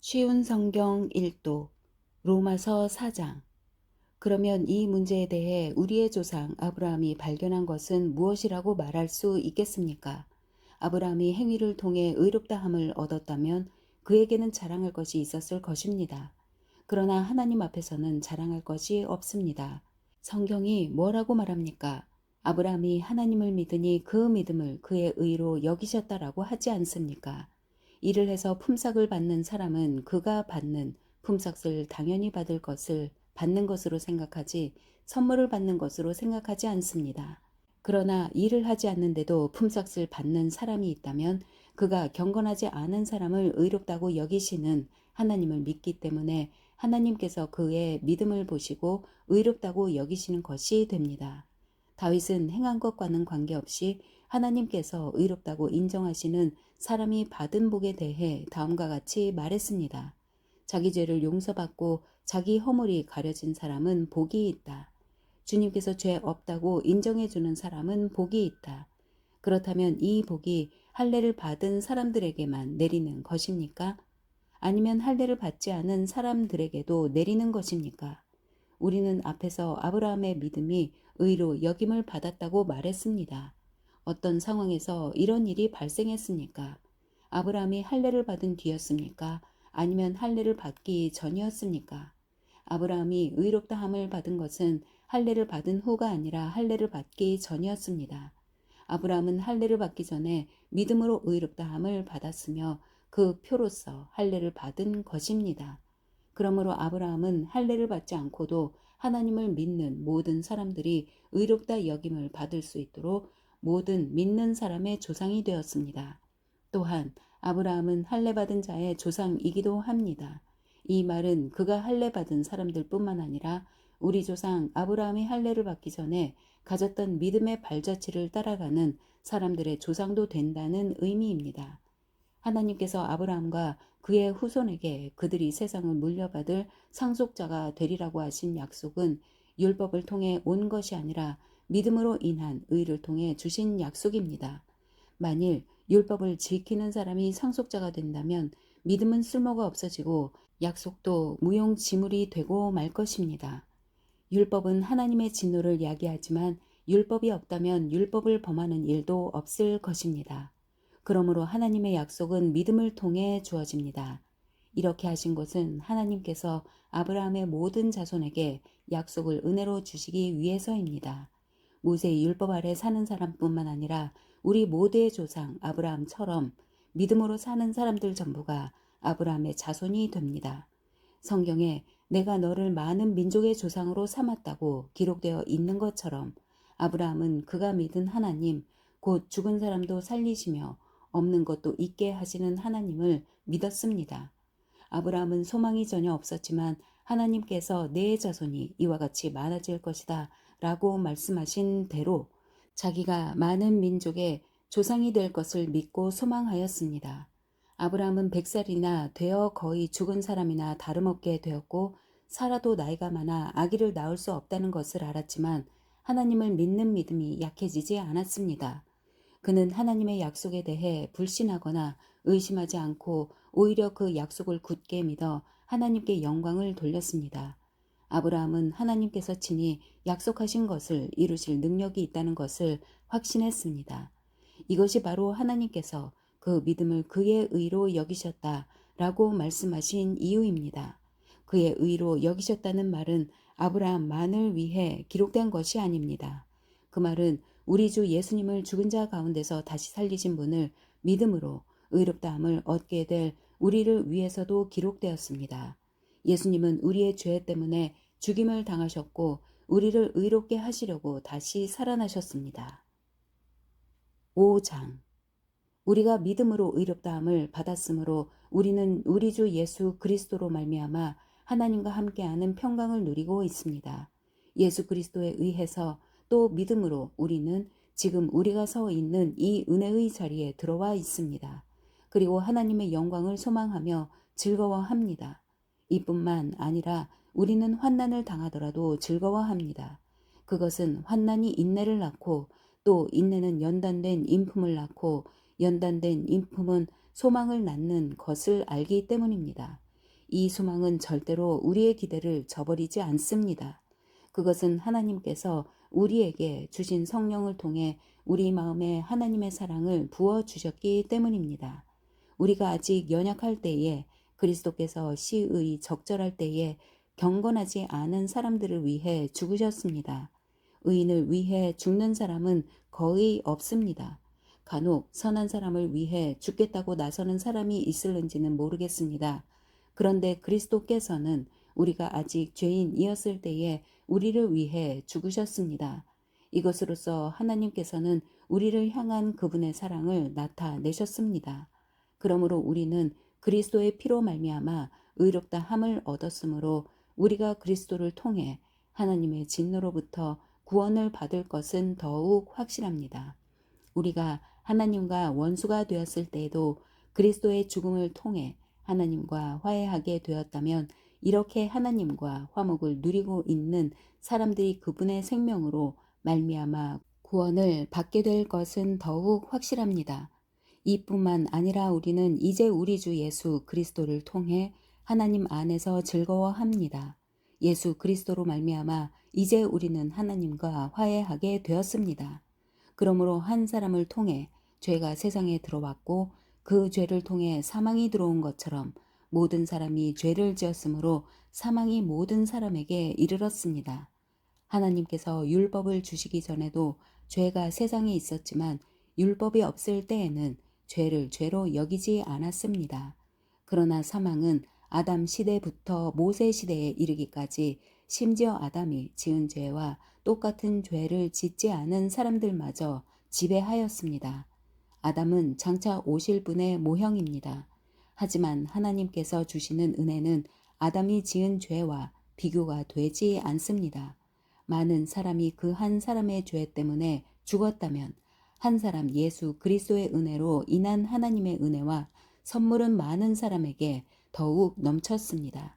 쉬운 성경 1도 로마서 4장. 그러면 이 문제에 대해 우리의 조상 아브라함이 발견한 것은 무엇이라고 말할 수 있겠습니까? 아브라함이 행위를 통해 의롭다함을 얻었다면 그에게는 자랑할 것이 있었을 것입니다. 그러나 하나님 앞에서는 자랑할 것이 없습니다. 성경이 뭐라고 말합니까? 아브라함이 하나님을 믿으니 그 믿음을 그의 의로 여기셨다라고 하지 않습니까? 일을 해서 품삯을 받는 사람은 그가 받는 품삯을 당연히 받는 것으로 생각하지 선물을 받는 것으로 생각하지 않습니다. 그러나 일을 하지 않는데도 품삯을 받는 사람이 있다면 그가 경건하지 않은 사람을 의롭다고 여기시는 하나님을 믿기 때문에 하나님께서 그의 믿음을 보시고 의롭다고 여기시는 것이 됩니다. 다윗은 행한 것과는 관계없이 하나님께서 의롭다고 인정하시는 사람이 받은 복에 대해 다음과 같이 말했습니다. 자기 죄를 용서받고 자기 허물이 가려진 사람은 복이 있다. 주님께서 죄 없다고 인정해 주는 사람은 복이 있다. 그렇다면 이 복이 할례를 받은 사람들에게만 내리는 것입니까? 아니면 할례를 받지 않은 사람들에게도 내리는 것입니까? 우리는 앞에서 아브라함의 믿음이 의로 여김을 받았다고 말했습니다. 어떤 상황에서 이런 일이 발생했습니까? 아브라함이 할례를 받은 뒤였습니까? 아니면 할례를 받기 전이었습니까? 아브라함이 의롭다함을 받은 것은 할례를 받은 후가 아니라 할례를 받기 전이었습니다. 아브라함은 할례를 받기 전에 믿음으로 의롭다함을 받았으며 그 표로서 할례를 받은 것입니다. 그러므로 아브라함은 할례를 받지 않고도 하나님을 믿는 모든 사람들이 의롭다 여김을 받을 수 있도록 모든 믿는 사람의 조상이 되었습니다. 또한 아브라함은 할례 받은 자의 조상이기도 합니다. 이 말은 그가 할례 받은 사람들뿐만 아니라 우리 조상 아브라함이 할례를 받기 전에 가졌던 믿음의 발자취를 따라가는 사람들의 조상도 된다는 의미입니다. 하나님께서 아브라함과 그의 후손에게 그들이 세상을 물려받을 상속자가 되리라고 하신 약속은 율법을 통해 온 것이 아니라 믿음으로 인한 의를 통해 주신 약속입니다. 만일 율법을 지키는 사람이 상속자가 된다면 믿음은 쓸모가 없어지고 약속도 무용지물이 되고 말 것입니다. 율법은 하나님의 진노를 야기하지만 율법이 없다면 율법을 범하는 일도 없을 것입니다. 그러므로 하나님의 약속은 믿음을 통해 주어집니다. 이렇게 하신 것은 하나님께서 아브라함의 모든 자손에게 약속을 은혜로 주시기 위해서입니다. 모세의 율법 아래 사는 사람뿐만 아니라 우리 모두의 조상 아브라함처럼 믿음으로 사는 사람들 전부가 아브라함의 자손이 됩니다. 성경에 내가 너를 많은 민족의 조상으로 삼았다고 기록되어 있는 것처럼 아브라함은 그가 믿은 하나님, 곧 죽은 사람도 살리시며 없는 것도 있게 하시는 하나님을 믿었습니다. 아브라함은 소망이 전혀 없었지만 하나님께서 내 자손이 이와 같이 많아질 것이다 라고 말씀하신 대로 자기가 많은 민족의 조상이 될 것을 믿고 소망하였습니다. 아브라함은 100살이나 되어 거의 죽은 사람이나 다름없게 되었고 사라도 나이가 많아 아기를 낳을 수 없다는 것을 알았지만 하나님을 믿는 믿음이 약해지지 않았습니다. 그는 하나님의 약속에 대해 불신하거나 의심하지 않고 오히려 그 약속을 굳게 믿어 하나님께 영광을 돌렸습니다. 아브라함은 하나님께서 친히 약속하신 것을 이루실 능력이 있다는 것을 확신했습니다. 이것이 바로 하나님께서 그 믿음을 그의 의로 여기셨다라고 말씀하신 이유입니다. 그의 의로 여기셨다는 말은 아브라함만을 위해 기록된 것이 아닙니다. 그 말은 우리 주 예수님을 죽은 자 가운데서 다시 살리신 분을 믿음으로 의롭다함을 얻게 될 우리를 위해서도 기록되었습니다. 예수님은 우리의 죄 때문에 죽임을 당하셨고 우리를 의롭게 하시려고 다시 살아나셨습니다. 5장. 우리가 믿음으로 의롭다함을 받았으므로 우리는 우리 주 예수 그리스도로 말미암아 하나님과 함께하는 평강을 누리고 있습니다. 예수 그리스도에 의해서 또 믿음으로 우리는 지금 우리가 서 있는 이 은혜의 자리에 들어와 있습니다. 그리고 하나님의 영광을 소망하며 즐거워합니다. 이뿐만 아니라 우리는 환난을 당하더라도 즐거워합니다. 그것은 환난이 인내를 낳고 또 인내는 연단된 인품을 낳고 연단된 인품은 소망을 낳는 것을 알기 때문입니다. 이 소망은 절대로 우리의 기대를 저버리지 않습니다. 그것은 하나님께서 우리에게 주신 성령을 통해 우리 마음에 하나님의 사랑을 부어 주셨기 때문입니다. 우리가 아직 연약할 때에 그리스도께서 시의 적절할 때에 경건하지 않은 사람들을 위해 죽으셨습니다. 의인을 위해 죽는 사람은 거의 없습니다. 간혹 선한 사람을 위해 죽겠다고 나서는 사람이 있을는지는 모르겠습니다. 그런데 그리스도께서는 우리가 아직 죄인이었을 때에 우리를 위해 죽으셨습니다. 이것으로써 하나님께서는 우리를 향한 그분의 사랑을 나타내셨습니다. 그러므로 우리는 그리스도의 피로 말미암아 의롭다 함을 얻었으므로 우리가 그리스도를 통해 하나님의 진노로부터 구원을 받을 것은 더욱 확실합니다. 우리가 하나님과 원수가 되었을 때에도 그리스도의 죽음을 통해 하나님과 화해하게 되었다면 이렇게 하나님과 화목을 누리고 있는 사람들이 그분의 생명으로 말미암아 구원을 받게 될 것은 더욱 확실합니다. 이뿐만 아니라 우리는 이제 우리 주 예수 그리스도를 통해 하나님 안에서 즐거워합니다. 예수 그리스도로 말미암아 이제 우리는 하나님과 화해하게 되었습니다. 그러므로 한 사람을 통해 죄가 세상에 들어왔고 그 죄를 통해 사망이 들어온 것처럼 모든 사람이 죄를 지었으므로 사망이 모든 사람에게 이르렀습니다. 하나님께서 율법을 주시기 전에도 죄가 세상에 있었지만 율법이 없을 때에는 죄를 죄로 여기지 않았습니다. 그러나 사망은 아담 시대부터 모세 시대에 이르기까지 심지어 아담이 지은 죄와 똑같은 죄를 짓지 않은 사람들마저 지배하였습니다. 아담은 장차 오실 분의 모형입니다. 하지만 하나님께서 주시는 은혜는 아담이 지은 죄와 비교가 되지 않습니다. 많은 사람이 그 한 사람의 죄 때문에 죽었다면 한 사람 예수 그리스도의 은혜로 인한 하나님의 은혜와 선물은 많은 사람에게 더욱 넘쳤습니다.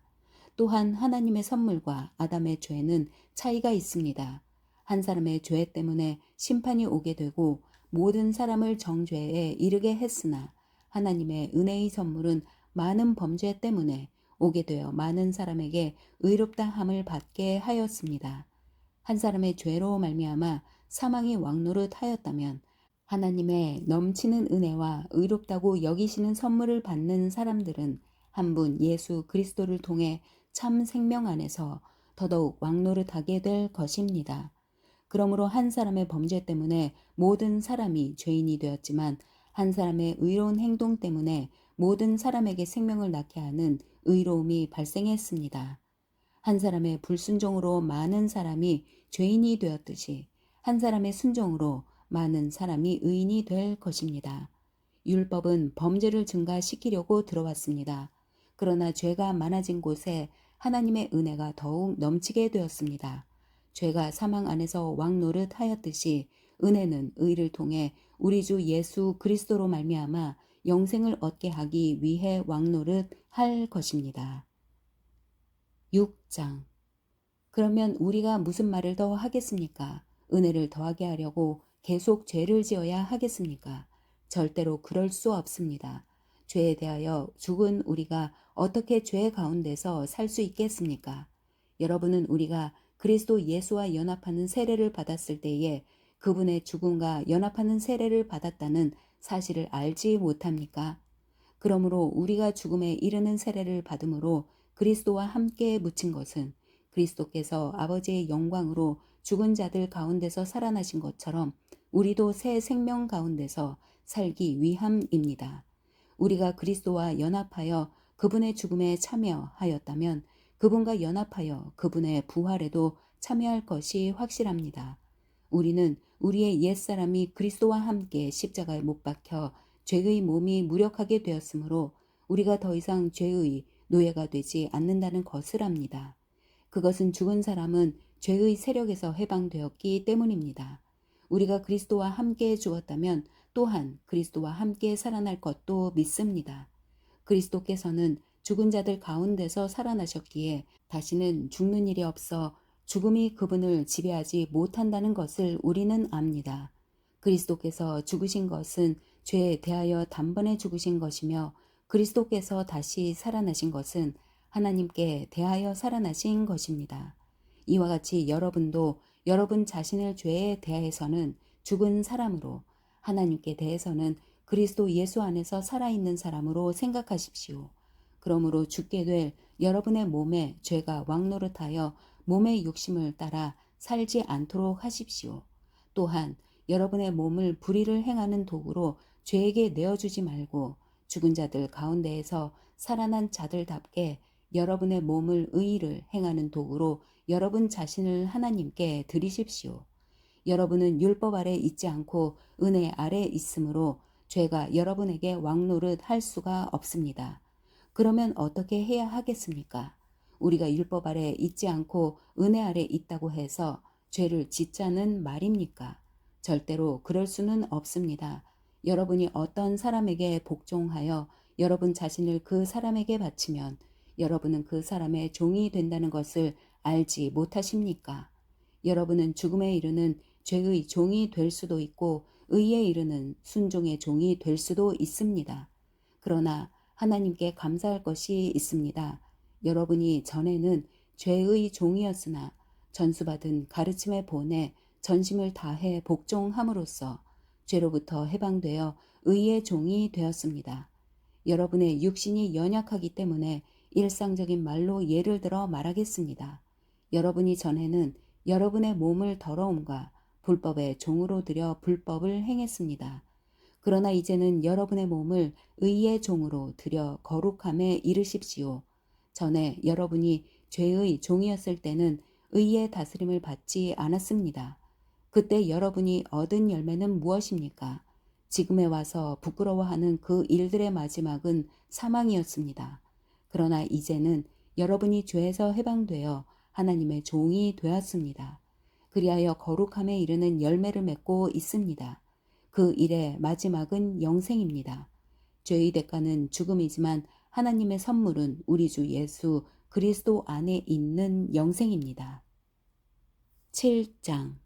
또한 하나님의 선물과 아담의 죄는 차이가 있습니다. 한 사람의 죄 때문에 심판이 오게 되고 모든 사람을 정죄에 이르게 했으나 하나님의 은혜의 선물은 많은 범죄 때문에 오게 되어 많은 사람에게 의롭다 함을 받게 하였습니다. 한 사람의 죄로 말미암아 사망이 왕노릇하였다면 하나님의 넘치는 은혜와 의롭다고 여기시는 선물을 받는 사람들은 한 분 예수 그리스도를 통해 참 생명 안에서 더더욱 왕노릇하게 될 것입니다. 그러므로 한 사람의 범죄 때문에 모든 사람이 죄인이 되었지만 한 사람의 의로운 행동 때문에 모든 사람에게 생명을 낳게 하는 의로움이 발생했습니다. 한 사람의 불순종으로 많은 사람이 죄인이 되었듯이 한 사람의 순종으로 많은 사람이 의인이 될 것입니다. 율법은 범죄를 증가시키려고 들어왔습니다. 그러나 죄가 많아진 곳에 하나님의 은혜가 더욱 넘치게 되었습니다. 죄가 사망 안에서 왕노릇 하였듯이 은혜는 의를 통해 우리 주 예수 그리스도로 말미암아 영생을 얻게 하기 위해 왕노릇 할 것입니다. 6장. 그러면 우리가 무슨 말을 더 하겠습니까? 은혜를 더하게 하려고 계속 죄를 지어야 하겠습니까? 절대로 그럴 수 없습니다. 죄에 대하여 죽은 우리가 어떻게 죄 가운데서 살 수 있겠습니까? 여러분은 우리가 그리스도 예수와 연합하는 세례를 받았을 때에 그분의 죽음과 연합하는 세례를 받았다는 사실을 알지 못합니까? 그러므로 우리가 죽음에 이르는 세례를 받음으로 그리스도와 함께 묻힌 것은 그리스도께서 아버지의 영광으로 죽은 자들 가운데서 살아나신 것처럼 우리도 새 생명 가운데서 살기 위함입니다. 우리가 그리스도와 연합하여 그분의 죽음에 참여하였다면 그분과 연합하여 그분의 부활에도 참여할 것이 확실합니다. 우리는 우리의 옛사람이 그리스도와 함께 십자가에 못 박혀 죄의 몸이 무력하게 되었으므로 우리가 더 이상 죄의 노예가 되지 않는다는 것을 압니다. 그것은 죽은 사람은 죄의 세력에서 해방되었기 때문입니다. 우리가 그리스도와 함께 죽었다면 또한 그리스도와 함께 살아날 것도 믿습니다. 그리스도께서는 죽은 자들 가운데서 살아나셨기에 다시는 죽는 일이 없어 죽음이 그분을 지배하지 못한다는 것을 우리는 압니다. 그리스도께서 죽으신 것은 죄에 대하여 단번에 죽으신 것이며 그리스도께서 다시 살아나신 것은 하나님께 대하여 살아나신 것입니다. 이와 같이 여러분도 여러분 자신을 죄에 대해서는 죽은 사람으로, 하나님께 대해서는 그리스도 예수 안에서 살아있는 사람으로 생각하십시오. 그러므로 죽게 될 여러분의 몸에 죄가 왕노릇하여 몸의 욕심을 따라 살지 않도록 하십시오. 또한 여러분의 몸을 불의를 행하는 도구로 죄에게 내어주지 말고 죽은 자들 가운데에서 살아난 자들답게 여러분의 몸을 의를 행하는 도구로 여러분 자신을 하나님께 드리십시오. 여러분은 율법 아래 있지 않고 은혜 아래 있으므로 죄가 여러분에게 왕노릇 할 수가 없습니다. 그러면 어떻게 해야 하겠습니까? 우리가 율법 아래 있지 않고 은혜 아래 있다고 해서 죄를 짓자는 말입니까? 절대로 그럴 수는 없습니다. 여러분이 어떤 사람에게 복종하여 여러분 자신을 그 사람에게 바치면 여러분은 그 사람의 종이 된다는 것을 알지 못하십니까? 여러분은 죽음에 이르는 죄의 종이 될 수도 있고 의에 이르는 순종의 종이 될 수도 있습니다. 그러나 하나님께 감사할 것이 있습니다. 여러분이 전에는 죄의 종이었으나 전수받은 가르침에 본해 전심을 다해 복종함으로써 죄로부터 해방되어 의의 종이 되었습니다. 여러분의 육신이 연약하기 때문에 일상적인 말로 예를 들어 말하겠습니다. 여러분이 전에는 여러분의 몸을 더러움과 불법의 종으로 들여 불법을 행했습니다. 그러나 이제는 여러분의 몸을 의의 종으로 들여 거룩함에 이르십시오. 전에 여러분이 죄의 종이었을 때는 의의 다스림을 받지 않았습니다. 그때 여러분이 얻은 열매는 무엇입니까? 지금에 와서 부끄러워하는 그 일들의 마지막은 사망이었습니다. 그러나 이제는 여러분이 죄에서 해방되어 하나님의 종이 되었습니다. 그리하여 거룩함에 이르는 열매를 맺고 있습니다. 그 일의 마지막은 영생입니다. 죄의 대가는 죽음이지만 하나님의 선물은 우리 주 예수 그리스도 안에 있는 영생입니다. 7장.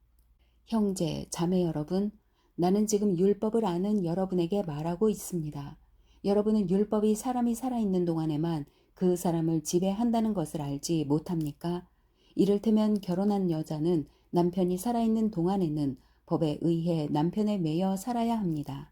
형제, 자매 여러분, 나는 지금 율법을 아는 여러분에게 말하고 있습니다. 여러분은 율법이 사람이 살아있는 동안에만 그 사람을 지배한다는 것을 알지 못합니까? 이를테면 결혼한 여자는 남편이 살아있는 동안에는 법에 의해 남편에 매여 살아야 합니다.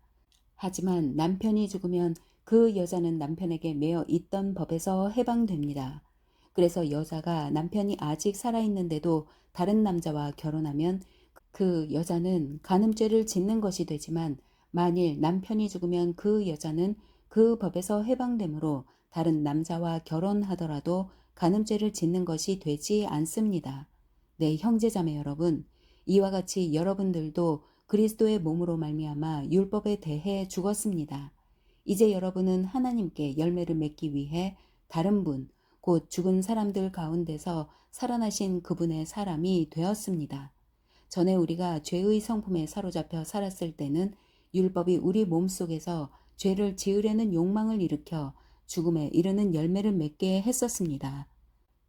하지만 남편이 죽으면 그 여자는 남편에게 매여 있던 법에서 해방됩니다. 그래서 여자가 남편이 아직 살아있는데도 다른 남자와 결혼하면 그 여자는 간음죄를 짓는 것이 되지만 만일 남편이 죽으면 그 여자는 그 법에서 해방되므로 다른 남자와 결혼하더라도 간음죄를 짓는 것이 되지 않습니다. 네, 형제자매 여러분, 이와 같이 여러분들도 그리스도의 몸으로 말미암아 율법에 대해 죽었습니다. 이제 여러분은 하나님께 열매를 맺기 위해 다른 분, 곧 죽은 사람들 가운데서 살아나신 그분의 사람이 되었습니다. 전에 우리가 죄의 성품에 사로잡혀 살았을 때는 율법이 우리 몸속에서 죄를 지으려는 욕망을 일으켜 죽음에 이르는 열매를 맺게 했었습니다.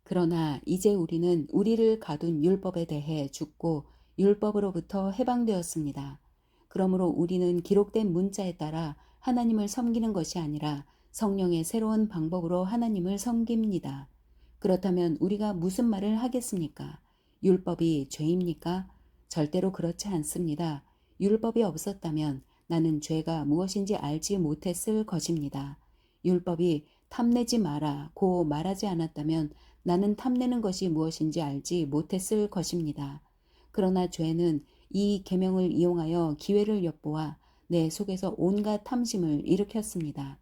그러나 이제 우리는 우리를 가둔 율법에 대해 죽고 율법으로부터 해방되었습니다. 그러므로 우리는 기록된 문자에 따라 하나님을 섬기는 것이 아니라 성령의 새로운 방법으로 하나님을 섬깁니다. 그렇다면 우리가 무슨 말을 하겠습니까? 율법이 죄입니까? 절대로 그렇지 않습니다. 율법이 없었다면 나는 죄가 무엇인지 알지 못했을 것입니다. 율법이 탐내지 마라고 말하지 않았다면 나는 탐내는 것이 무엇인지 알지 못했을 것입니다. 그러나 죄는 이 계명을 이용하여 기회를 엿보아 내 속에서 온갖 탐심을 일으켰습니다.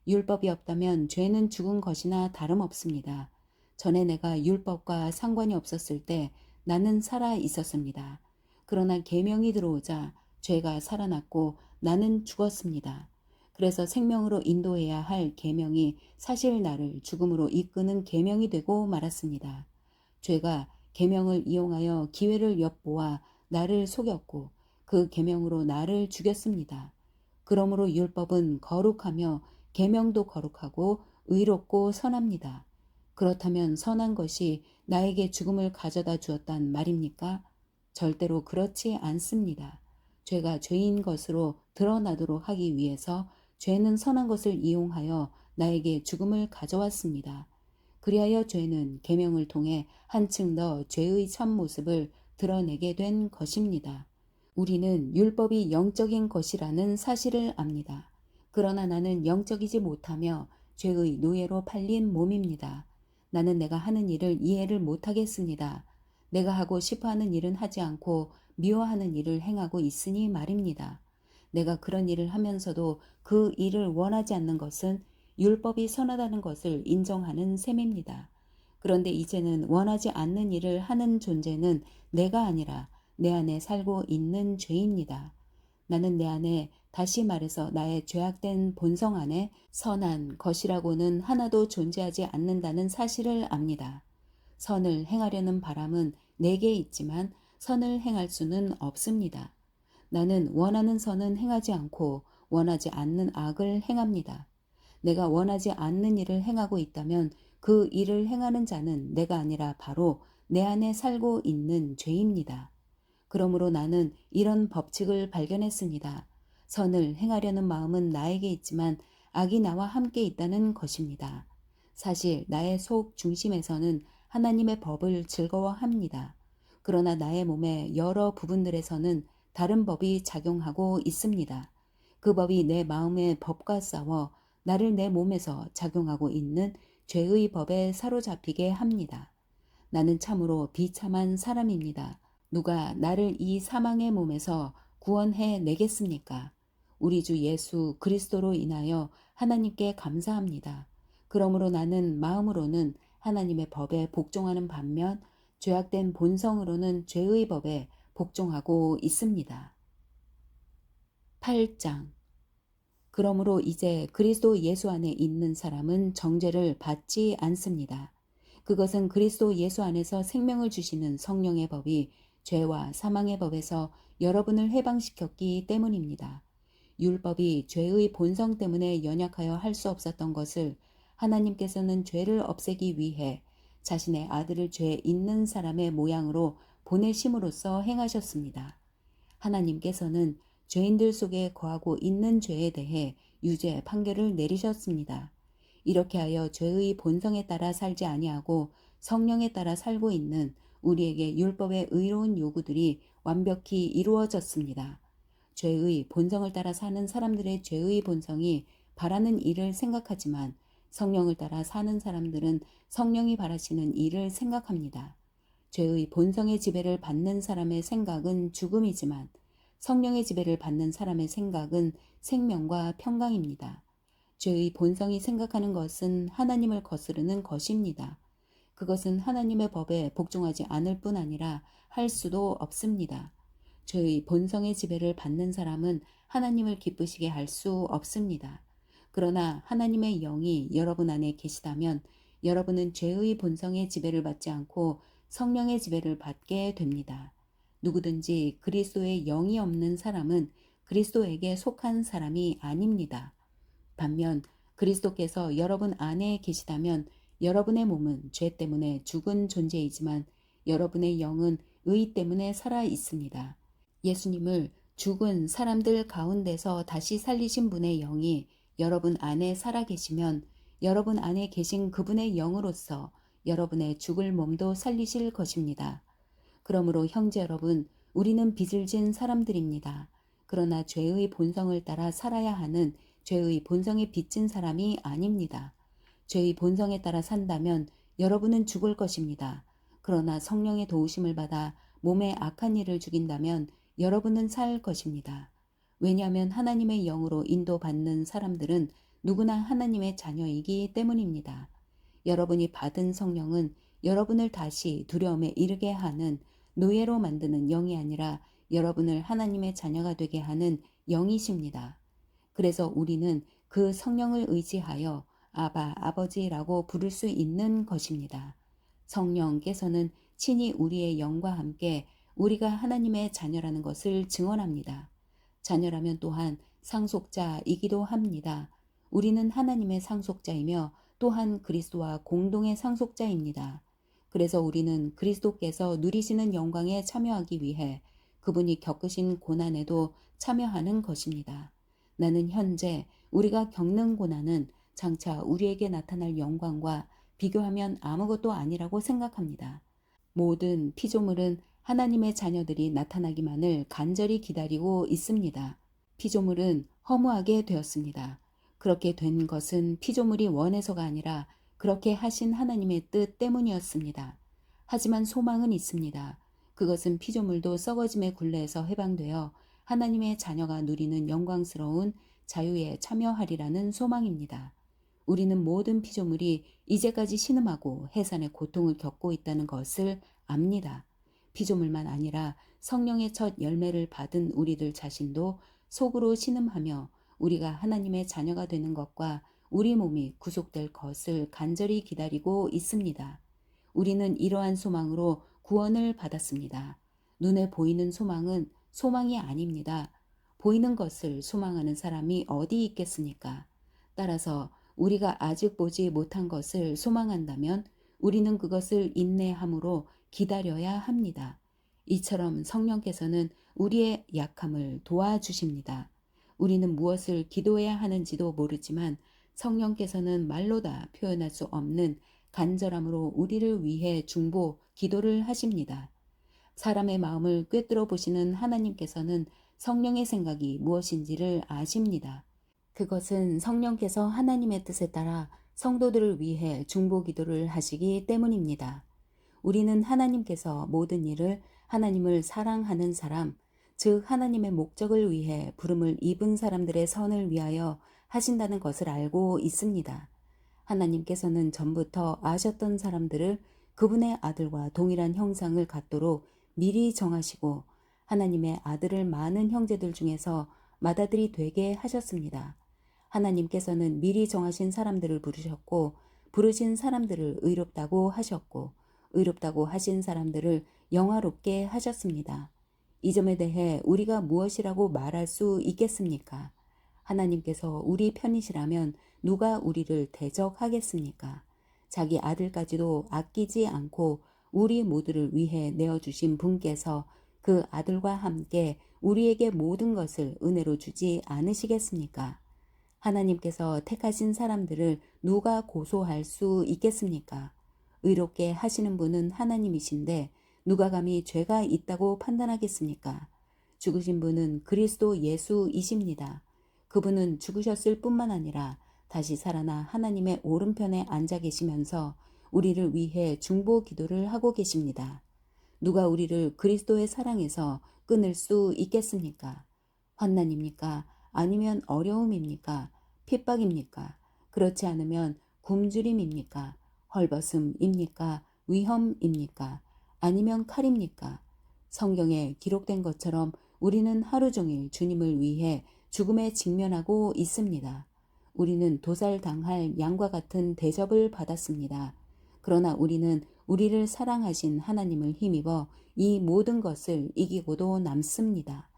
율법이 없다면 죄는 죽은 것이나 다름없습니다. 전에 내가 율법과 상관이 없었을 때 나는 살아 있었습니다. 그러나 계명이 들어오자 죄가 살아났고 나는 죽었습니다. 그래서 생명으로 인도해야 할 계명이 사실 나를 죽음으로 이끄는 계명이 되고 말았습니다. 죄가 계명을 이용하여 기회를 엿보아 나를 속였고 그 계명으로 나를 죽였습니다. 그러므로 율법은 거룩하며 계명도 거룩하고 의롭고 선합니다. 그렇다면 선한 것이 나에게 죽음을 가져다 주었단 말입니까? 절대로 그렇지 않습니다. 죄가 죄인 것으로 드러나도록 하기 위해서 죄는 선한 것을 이용하여 나에게 죽음을 가져왔습니다. 그리하여 죄는 계명을 통해 한층 더 죄의 참모습을 드러내게 된 것입니다. 우리는 율법이 영적인 것이라는 사실을 압니다. 그러나 나는 영적이지 못하며 죄의 노예로 팔린 몸입니다. 나는 내가 하는 일을 이해를 못하겠습니다. 내가 하고 싶어하는 일은 하지 않고 미워하는 일을 행하고 있으니 말입니다. 내가 그런 일을 하면서도 그 일을 원하지 않는 것은 율법이 선하다는 것을 인정하는 셈입니다. 그런데 이제는 원하지 않는 일을 하는 존재는 내가 아니라 내 안에 살고 있는 죄입니다. 나는 내 안에, 다시 말해서 나의 죄악된 본성 안에 선한 것이라고는 하나도 존재하지 않는다는 사실을 압니다. 선을 행하려는 바람은 내게 있지만 선을 행할 수는 없습니다. 나는 원하는 선은 행하지 않고 원하지 않는 악을 행합니다. 내가 원하지 않는 일을 행하고 있다면 그 일을 행하는 자는 내가 아니라 바로 내 안에 살고 있는 죄입니다. 그러므로 나는 이런 법칙을 발견했습니다. 선을 행하려는 마음은 나에게 있지만 악이 나와 함께 있다는 것입니다. 사실 나의 속 중심에서는 하나님의 법을 즐거워합니다. 그러나 나의 몸의 여러 부분들에서는 다른 법이 작용하고 있습니다. 그 법이 내 마음의 법과 싸워 나를 내 몸에서 작용하고 있는 죄의 법에 사로잡히게 합니다. 나는 참으로 비참한 사람입니다. 누가 나를 이 사망의 몸에서 구원해 내겠습니까? 우리 주 예수 그리스도로 인하여 하나님께 감사합니다. 그러므로 나는 마음으로는 하나님의 법에 복종하는 반면 죄악된 본성으로는 죄의 법에 복종하고 있습니다. 8장. 그러므로 이제 그리스도 예수 안에 있는 사람은 정죄를 받지 않습니다. 그것은 그리스도 예수 안에서 생명을 주시는 성령의 법이 죄와 사망의 법에서 여러분을 해방시켰기 때문입니다. 율법이 죄의 본성 때문에 연약하여 할 수 없었던 것을 하나님께서는 죄를 없애기 위해 자신의 아들을 죄 있는 사람의 모양으로 보내심으로써 행하셨습니다. 하나님께서는 죄인들 속에 거하고 있는 죄에 대해 유죄 판결을 내리셨습니다. 이렇게 하여 죄의 본성에 따라 살지 아니하고 성령에 따라 살고 있는 우리에게 율법의 의로운 요구들이 완벽히 이루어졌습니다. 죄의 본성을 따라 사는 사람들의 죄의 본성이 바라는 일을 생각하지만 성령을 따라 사는 사람들은 성령이 바라시는 일을 생각합니다. 죄의 본성의 지배를 받는 사람의 생각은 죽음이지만 성령의 지배를 받는 사람의 생각은 생명과 평강입니다. 죄의 본성이 생각하는 것은 하나님을 거스르는 것입니다. 그것은 하나님의 법에 복종하지 않을 뿐 아니라 할 수도 없습니다. 죄의 본성의 지배를 받는 사람은 하나님을 기쁘시게 할 수 없습니다. 그러나 하나님의 영이 여러분 안에 계시다면 여러분은 죄의 본성의 지배를 받지 않고 성령의 지배를 받게 됩니다. 누구든지 그리스도의 영이 없는 사람은 그리스도에게 속한 사람이 아닙니다. 반면 그리스도께서 여러분 안에 계시다면 여러분의 몸은 죄 때문에 죽은 존재이지만 여러분의 영은 의 때문에 살아 있습니다. 예수님을 죽은 사람들 가운데서 다시 살리신 분의 영이 여러분 안에 살아 계시면 여러분 안에 계신 그분의 영으로서 여러분의 죽을 몸도 살리실 것입니다. 그러므로 형제 여러분, 우리는 빚을 진 사람들입니다. 그러나 죄의 본성을 따라 살아야 하는 죄의 본성에 빚진 사람이 아닙니다. 죄의 본성에 따라 산다면 여러분은 죽을 것입니다. 그러나 성령의 도우심을 받아 몸에 악한 일을 죽인다면 여러분은 살 것입니다. 왜냐하면 하나님의 영으로 인도받는 사람들은 누구나 하나님의 자녀이기 때문입니다. 여러분이 받은 성령은 여러분을 다시 두려움에 이르게 하는 노예로 만드는 영이 아니라 여러분을 하나님의 자녀가 되게 하는 영이십니다. 그래서 우리는 그 성령을 의지하여 아바, 아버지라고 부를 수 있는 것입니다. 성령께서는 친히 우리의 영과 함께 우리가 하나님의 자녀라는 것을 증언합니다. 자녀라면 또한 상속자이기도 합니다. 우리는 하나님의 상속자이며 또한 그리스도와 공동의 상속자입니다. 그래서 우리는 그리스도께서 누리시는 영광에 참여하기 위해 그분이 겪으신 고난에도 참여하는 것입니다. 나는 현재 우리가 겪는 고난은 장차 우리에게 나타날 영광과 비교하면 아무것도 아니라고 생각합니다. 모든 피조물은 하나님의 자녀들이 나타나기만을 간절히 기다리고 있습니다. 피조물은 허무하게 되었습니다. 그렇게 된 것은 피조물이 원해서가 아니라 그렇게 하신 하나님의 뜻 때문이었습니다. 하지만 소망은 있습니다. 그것은 피조물도 썩어짐의 굴레에서 해방되어 하나님의 자녀가 누리는 영광스러운 자유에 참여하리라는 소망입니다. 우리는 모든 피조물이 이제까지 신음하고 해산의 고통을 겪고 있다는 것을 압니다. 피조물만 아니라 성령의 첫 열매를 받은 우리들 자신도 속으로 신음하며 우리가 하나님의 자녀가 되는 것과 우리 몸이 구속될 것을 간절히 기다리고 있습니다. 우리는 이러한 소망으로 구원을 받았습니다. 눈에 보이는 소망은 소망이 아닙니다. 보이는 것을 소망하는 사람이 어디 있겠습니까? 따라서 우리가 아직 보지 못한 것을 소망한다면 우리는 그것을 인내함으로 기다려야 합니다. 이처럼 성령께서는 우리의 약함을 도와주십니다. 우리는 무엇을 기도해야 하는지도 모르지만 성령께서는 말로 다 표현할 수 없는 간절함으로 우리를 위해 중보, 기도를 하십니다. 사람의 마음을 꿰뚫어 보시는 하나님께서는 성령의 생각이 무엇인지를 아십니다. 그것은 성령께서 하나님의 뜻에 따라 성도들을 위해 중보 기도를 하시기 때문입니다. 우리는 하나님께서 모든 일을 하나님을 사랑하는 사람, 즉 하나님의 목적을 위해 부름을 입은 사람들의 선을 위하여 하신다는 것을 알고 있습니다. 하나님께서는 전부터 아셨던 사람들을 그분의 아들과 동일한 형상을 갖도록 미리 정하시고 하나님의 아들을 많은 형제들 중에서 맏아들이 되게 하셨습니다. 하나님께서는 미리 정하신 사람들을 부르셨고 부르신 사람들을 의롭다고 하셨고 의롭다고 하신 사람들을 영화롭게 하셨습니다. 이 점에 대해 우리가 무엇이라고 말할 수 있겠습니까? 하나님께서 우리 편이시라면 누가 우리를 대적하겠습니까? 자기 아들까지도 아끼지 않고 우리 모두를 위해 내어주신 분께서 그 아들과 함께 우리에게 모든 것을 은혜로 주지 않으시겠습니까? 하나님께서 택하신 사람들을 누가 고소할 수 있겠습니까? 의롭게 하시는 분은 하나님이신데 누가 감히 죄가 있다고 판단하겠습니까? 죽으신 분은 그리스도 예수이십니다. 그분은 죽으셨을 뿐만 아니라 다시 살아나 하나님의 오른편에 앉아 계시면서 우리를 위해 중보 기도를 하고 계십니다. 누가 우리를 그리스도의 사랑에서 끊을 수 있겠습니까? 환난입니까? 아니면 어려움입니까? 핍박입니까? 그렇지 않으면 굶주림입니까? 헐벗음입니까? 위험입니까? 아니면 칼입니까? 성경에 기록된 것처럼 우리는 하루 종일 주님을 위해 죽음에 직면하고 있습니다. 우리는 도살당할 양과 같은 대접을 받았습니다. 그러나 우리는 우리를 사랑하신 하나님을 힘입어 이 모든 것을 이기고도 남습니다.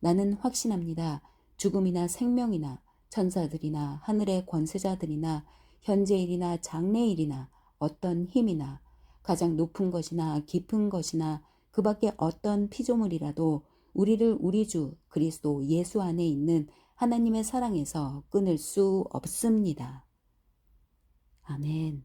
나는 확신합니다. 죽음이나 생명이나 천사들이나 하늘의 권세자들이나 현재일이나 장래일이나 어떤 힘이나 가장 높은 것이나 깊은 것이나 그 밖에 어떤 피조물이라도 우리를 우리 주 그리스도 예수 안에 있는 하나님의 사랑에서 끊을 수 없습니다. 아멘.